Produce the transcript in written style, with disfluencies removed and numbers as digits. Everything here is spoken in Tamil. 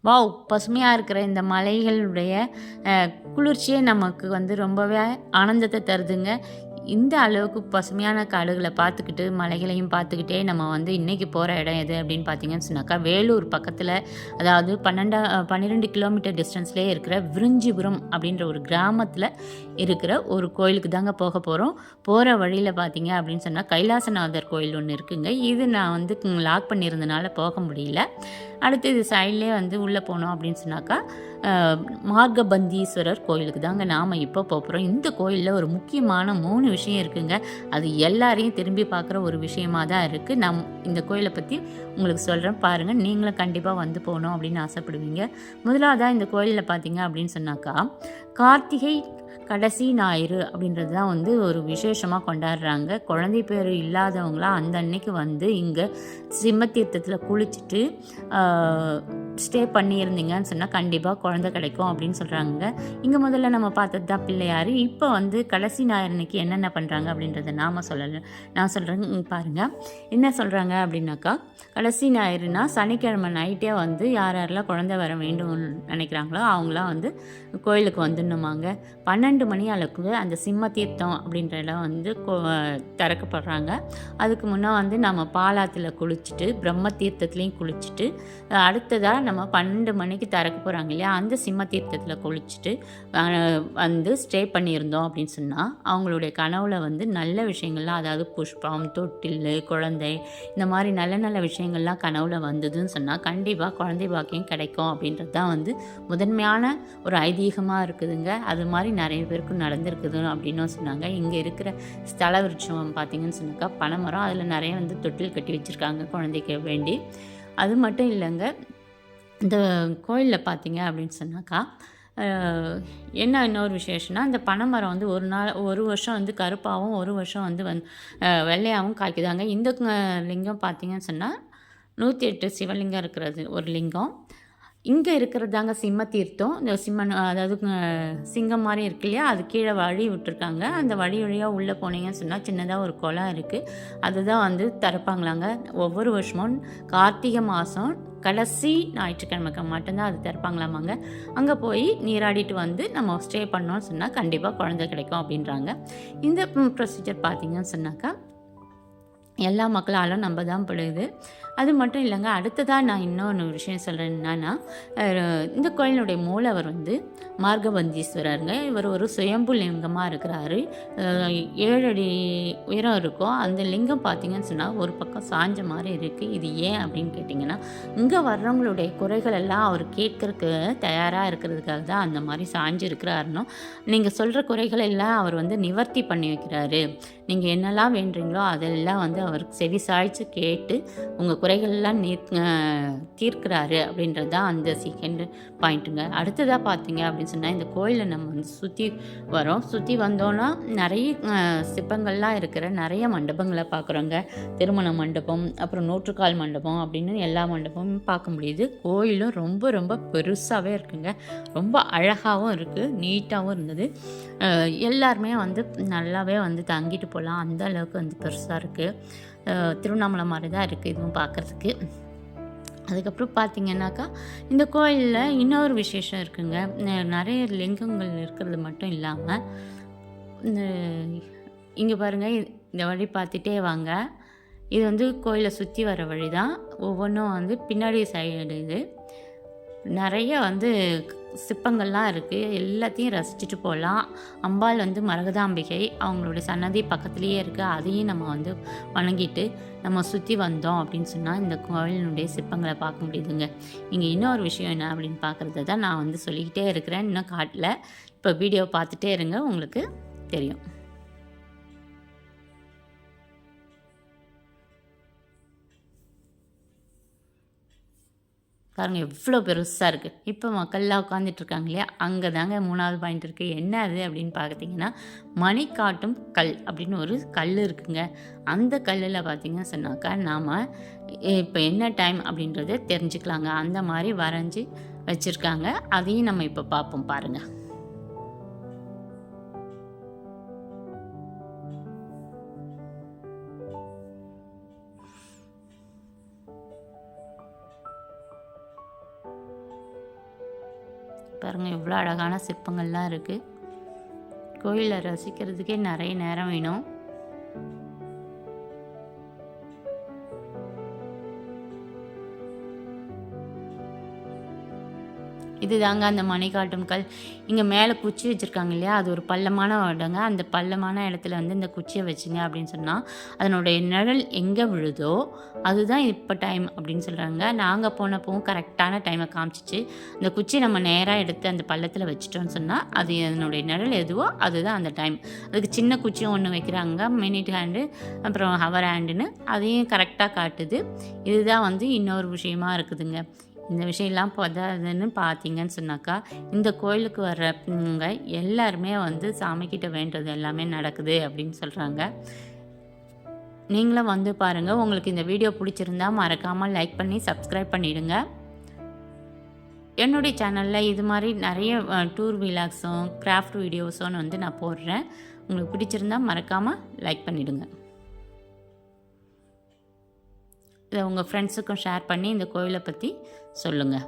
வாவ்! பசுமையா இருக்கிற இந்த மலைகளுடைய குளிர்ச்சியே நமக்கு வந்து ரொம்பவே ஆனந்தத்த தருதுங்க. இந்த அளவுக்கு பசுமையான காடுகள பார்த்துக்கிட்டு, மலைகளையும் பார்த்துக்கிட்டே நம்ம வந்து இன்னைக்கு போற இடம் எது அப்படின்னு பார்த்தீங்கன்னு சொன்னாக்கா, வேலூர் பக்கத்தில அதாவது 12 கிலோமீட்டர் டிஸ்டன்ஸ்லயே இருக்கிற விரிஞ்சிபுரம் அப்படின்ற ஒரு கிராமத்தில இருக்கிற ஒரு கோயிலுக்கு தாங்க போக போறோம். போற வழியில பார்த்தீங்க அப்படின்னு சொன்னா, கைலாசநாதர் கோயில் ஒண்ணு இருக்குங்க. இது நான் வந்து லாக் பண்ணியிருந்தனால போக முடியல. அடுத்து இது சைட்லேயே வந்து உள்ளே போனோம் அப்படின்னு சொன்னாக்கா மார்கபந்தீஸ்வரர் கோயிலுக்கு தாங்க நாம் இப்போ போகிறோம். இந்த கோயிலில் ஒரு முக்கியமான 3 விஷயம் இருக்குங்க. அது எல்லாரையும் திரும்பி பார்க்குற ஒரு விஷயமா தான் இருக்குது. நான் இந்த கோயிலை பற்றி உங்களுக்கு சொல்கிறேன் பாருங்கள். நீங்களும் கண்டிப்பாக வந்து போகணும் அப்படின்னு ஆசைப்படுவீங்க. முதலாவதாக இந்த கோயிலில் பார்த்தீங்க அப்படின்னு சொன்னாக்கா கார்த்திகை கடைசி ஞாயிறு அப்படின்றது தான் வந்து ஒரு விசேஷமாக கொண்டாடுறாங்க. குழந்தை பேர் இல்லாதவங்களாம் அந்த அன்னைக்கு வந்து இங்கே சிம்மத்தீர்த்தத்தில் குளிச்சுட்டு ஸ்டே பண்ணியிருந்தீங்கன்னு சொன்னால் கண்டிப்பாக குழந்தை கிடைக்கும் அப்படின்னு சொல்கிறாங்க. இங்கே முதல்ல நம்ம பார்த்தது தான் பிள்ளையார். இப்போ வந்து கடைசி ஞாயிறு அன்னைக்கு என்னென்ன பண்ணுறாங்க அப்படின்றத நான் சொல்கிறேன் பாருங்கள். என்ன சொல்கிறாங்க அப்படின்னாக்கா, கடைசி ஞாயிறுனா சனிக்கிழமை நைட்டே வந்து யாரெல்லாம் குழந்தை வர வேண்டும் நினைக்கிறாங்களோ அவங்களாம் வந்து கோயிலுக்கு வந்துடணுமாங்க. 12 மணி அளவுக்கு அந்த சிம்ம தீர்த்தம் அப்படின்ற இடம் வந்து திறக்கப்படுறாங்க. அதுக்கு முன்னே வந்து நம்ம பாலாத்தில் குளிச்சுட்டு பிரம்ம தீர்த்தத்துலேயும் குளிச்சுட்டு அடுத்ததாக நம்ம 12 மணிக்கு திறக்க போகிறாங்க இல்லையா, அந்த சிம்ம தீர்த்தத்தில் குளிச்சுட்டு வந்து ஸ்டே பண்ணியிருந்தோம் அப்படின்னு சொன்னால் அவங்களுடைய கனவுல வந்து நல்ல விஷயங்கள்லாம், அதாவது புஷ்பம், தொட்டில், குழந்தை, இந்த மாதிரி நல்ல நல்ல விஷயங்கள்லாம் கனவுல வந்ததுன்னு சொன்னால் கண்டிப்பாக குழந்தை பாக்கியம் கிடைக்கும் அப்படின்றது தான் வந்து முதன்மையான ஒரு ஐதீகமாக இருக்குதுங்க. அது மாதிரி நிறைய பேருக்கு நடந்திருக்குது அப்படின்னும் சொன்னாங்க. இங்கே இருக்கிற ஸ்தல விருட்சம் பார்த்திங்கன்னு சொன்னாக்கா பனைமரம், அதில் நிறைய வந்து தொட்டில் கட்டி வச்சுருக்காங்க குழந்தைக்கு வேண்டி. அது மட்டும் இல்லைங்க, இந்த கோயிலில் பார்த்தீங்க அப்படின்னு சொன்னாக்கா என்ன இன்னொரு விசேஷம்னா, இந்த பனைமரம் வந்து ஒரு வருஷம் வந்து கருப்பாகவும் ஒரு வருஷம் வந்து வெள்ளையாகவும் காய்க்குதாங்க. இந்த லிங்கம் பார்த்தீங்கன்னு சொன்னால் 108 சிவலிங்கம் இருக்கிறது ஒரு லிங்கம். இங்கே இருக்கிறது தாங்க சிம்ம தீர்த்தம். இந்த சிம்மன் அதாவது சிங்கம் மாதிரி இருக்கு இல்லையா, அது கீழே வழி விட்டுருக்காங்க. அந்த வழி வழியாக உள்ளே போனீங்கன்னு சொன்னால் சின்னதாக ஒரு குளம் இருக்குது. அதுதான் வந்து திறப்பாங்களாங்க. ஒவ்வொரு வருஷமும் கார்த்திகை மாதம் கடைசி ஞாயிற்றுக்கிழமைக்கு மட்டும்தான் அது திறப்பாங்களாமாங்க. அங்கே போய் நீராடிட்டு வந்து நம்ம ஸ்டே பண்ணோன்னு சொன்னால் கண்டிப்பாக குழந்தை கிடைக்கும் அப்படின்றாங்க. இந்த ப்ரொசீஜர் பார்த்திங்கன்னு சொன்னாக்கா எல்லா மக்களாலும் நம்ப தான் படுது. அது மட்டும் இல்லைங்க, அடுத்ததாக நான் இன்னொன்று விஷயம் சொல்கிறேன். என்னன்னா, இந்த கோயிலுடைய மூலவர் வந்து மார்கபந்தீஸ்வரருங்க. இவர் ஒரு சுயம்பு லிங்கமாக இருக்கிறாரு. 7 அடி உயரம் இருக்கும். அந்த லிங்கம் பார்த்திங்கன்னு சொன்னால் ஒரு பக்கம் சாஞ்ச மாதிரி இருக்குது. இது ஏன் அப்படின்னு கேட்டிங்கன்னா, இங்கே வர்றவங்களுடைய குறைகள் எல்லாம் அவர் கேட்கறதுக்கு தயாராக இருக்கிறதுக்காக தான் அந்த மாதிரி சாஞ்சு இருக்கிறாருன்னு. நீங்கள் சொல்கிற குறைகள் எல்லாம் அவர் வந்து நிவர்த்தி பண்ணி வைக்கிறாரு. நீங்கள் என்னெல்லாம் வேண்டுறீங்களோ அதெல்லாம் வந்து அவர் செவி சாய்ச்சி கேட்டு உங்கள் குறைகள்லாம் தீர்க்கிறாரு அப்படின்றது தான் அந்த செகண்ட் பாயிண்ட்டுங்க. அடுத்ததாக பார்த்தீங்க அப்படின்னு சொன்னால், இந்த கோயிலை நம்ம வந்து சுற்றி வந்தோன்னா நிறைய சிற்பங்கள்லாம் இருக்கிற நிறைய மண்டபங்களை பார்க்குறோங்க. திருமண மண்டபம், அப்புறம் நூற்றுக்கால் மண்டபம் அப்படின்னு எல்லா மண்டபமும் பார்க்க முடியுது. கோயிலும் ரொம்ப ரொம்ப பெருசாகவே இருக்குங்க. ரொம்ப அழகாகவும் இருக்குது, நீட்டாகவும் இருந்தது. எல்லாருமே வந்து நல்லாவே வந்து தங்கிட்டு போகலாம், அந்த அளவுக்கு வந்து பெருசாக இருக்குது. திருவண்ணாமலை மாதிரி தான் இருக்குது இதுவும் பார்க்குறதுக்கு. அதுக்கப்புறம் பார்த்திங்கன்னாக்கா இந்த கோயிலில் இன்னொரு விசேஷம் இருக்குங்க. நிறைய லிங்கங்கள் இருக்கிறது மட்டும் இல்லாமல் இந்த இங்கே பாருங்கள், இந்த வழி பார்த்துட்டே வாங்க. இது வந்து கோயிலை சுற்றி வர வழி தான். ஒவ்வொன்றும் வந்து பின்னாடி சைடு இது நிறைய வந்து சிற்பங்கள்லாம் இருக்குது. எல்லாத்தையும் ரசிச்சுட்டு போகலாம். அம்பாள் வந்து மரகதாம்பிகை, அவங்களுடைய சன்னதி பக்கத்துலேயே இருக்குது. அதையும் நம்ம வந்து வணங்கிட்டு நம்ம சுற்றி வந்தோம் அப்படின்னு சொன்னால் இந்த கோயிலினுடைய சிற்பங்களை பார்க்க முடியுதுங்க. இங்கே இன்னொரு விஷயம் என்ன அப்படின்னு பார்க்குறத தான் நான் வந்து சொல்லிக்கிட்டே இருக்கிறேன், இன்னும் காட்டல. இப்போ வீடியோ பார்த்துட்டே இருங்க, உங்களுக்கு தெரியும். பாருங்கள் எவ்வளோ பெருசாக இருக்குது. இப்போ மக்கள்லாம் உட்காந்துட்ருக்காங்க இல்லையா, அங்கே தாங்க 3வது பாயிண்ட் இருக்குது. என்ன அது அப்படின்னு பார்த்தீங்கன்னா, மணி காட்டும் கல் அப்படின்னு ஒரு கல் இருக்குங்க. அந்த கல்லில் பார்த்திங்கன்னு சொன்னாக்கா நாம் இப்போ என்ன டைம் அப்படின்றத தெரிஞ்சுக்கலாங்க. அந்த மாதிரி வரைஞ்சி வச்சுருக்காங்க. அதையும் நம்ம இப்போ பார்ப்போம் பாருங்கள். பாருங்கள் எவ்வளோ அழகான சிற்பங்கள்லாம் இருக்குது. கோயிலை ரசிக்கிறதுக்கே நிறைய நேரம் வேணும். இது தாங்க அந்த மணிக்காட்டும் கல். இங்கே மேலே குச்சி வச்சுருக்காங்க இல்லையா, அது ஒரு பள்ளமான இடங்க. அந்த பள்ளமான இடத்துல வந்து இந்த குச்சியை வச்சுங்க அப்படின்னு சொன்னால் அதனுடைய நிழல் எங்கே விழுதோ அதுதான் இப்போ டைம் அப்படின்னு சொல்கிறாங்க. நாங்கள் போனப்பவும் கரெக்டான டைமை காமிச்சிச்சு. இந்த குச்சி நம்ம நேராக எடுத்து அந்த பள்ளத்தில் வச்சுட்டோன்னு சொன்னால் அது அதனுடைய நிழல் எதுவோ அதுதான் அந்த டைம். அதுக்கு சின்ன குச்சியும் ஒன்று வைக்கிறாங்க, மினிட் ஹேண்டு அப்புறம் ஹவர் ஹேண்டுன்னு, அதையும் கரெக்டாக காட்டுது. இதுதான் வந்து இன்னொரு விஷயமா இருக்குதுங்க. இந்த விஷயம்லாம் பதாதுன்னு பார்த்தீங்கன்னு சொன்னாக்கா, இந்த கோயிலுக்கு வர்றவங்க எல்லாருமே வந்து சாமிக்கிட்ட வேண்டது எல்லாமே நடக்குது அப்படின்னு சொல்கிறாங்க. நீங்களும் வந்து பாருங்கள். உங்களுக்கு இந்த வீடியோ பிடிச்சிருந்தா மறக்காமல் லைக் பண்ணி சப்ஸ்கிரைப் பண்ணிவிடுங்க. என்னுடைய சேனலில் இது மாதிரி நிறைய டூர் விலாக்ஸும் கிராஃப்ட் வீடியோஸும் வந்து நான் போடுறேன். உங்களுக்கு பிடிச்சிருந்தா மறக்காமல் லைக் பண்ணிவிடுங்க. இதை உங்கள் ஃப்ரெண்ட்ஸுக்கும் ஷேர் பண்ணி இந்த கோயிலை பற்றி சொல்லுங்கள்.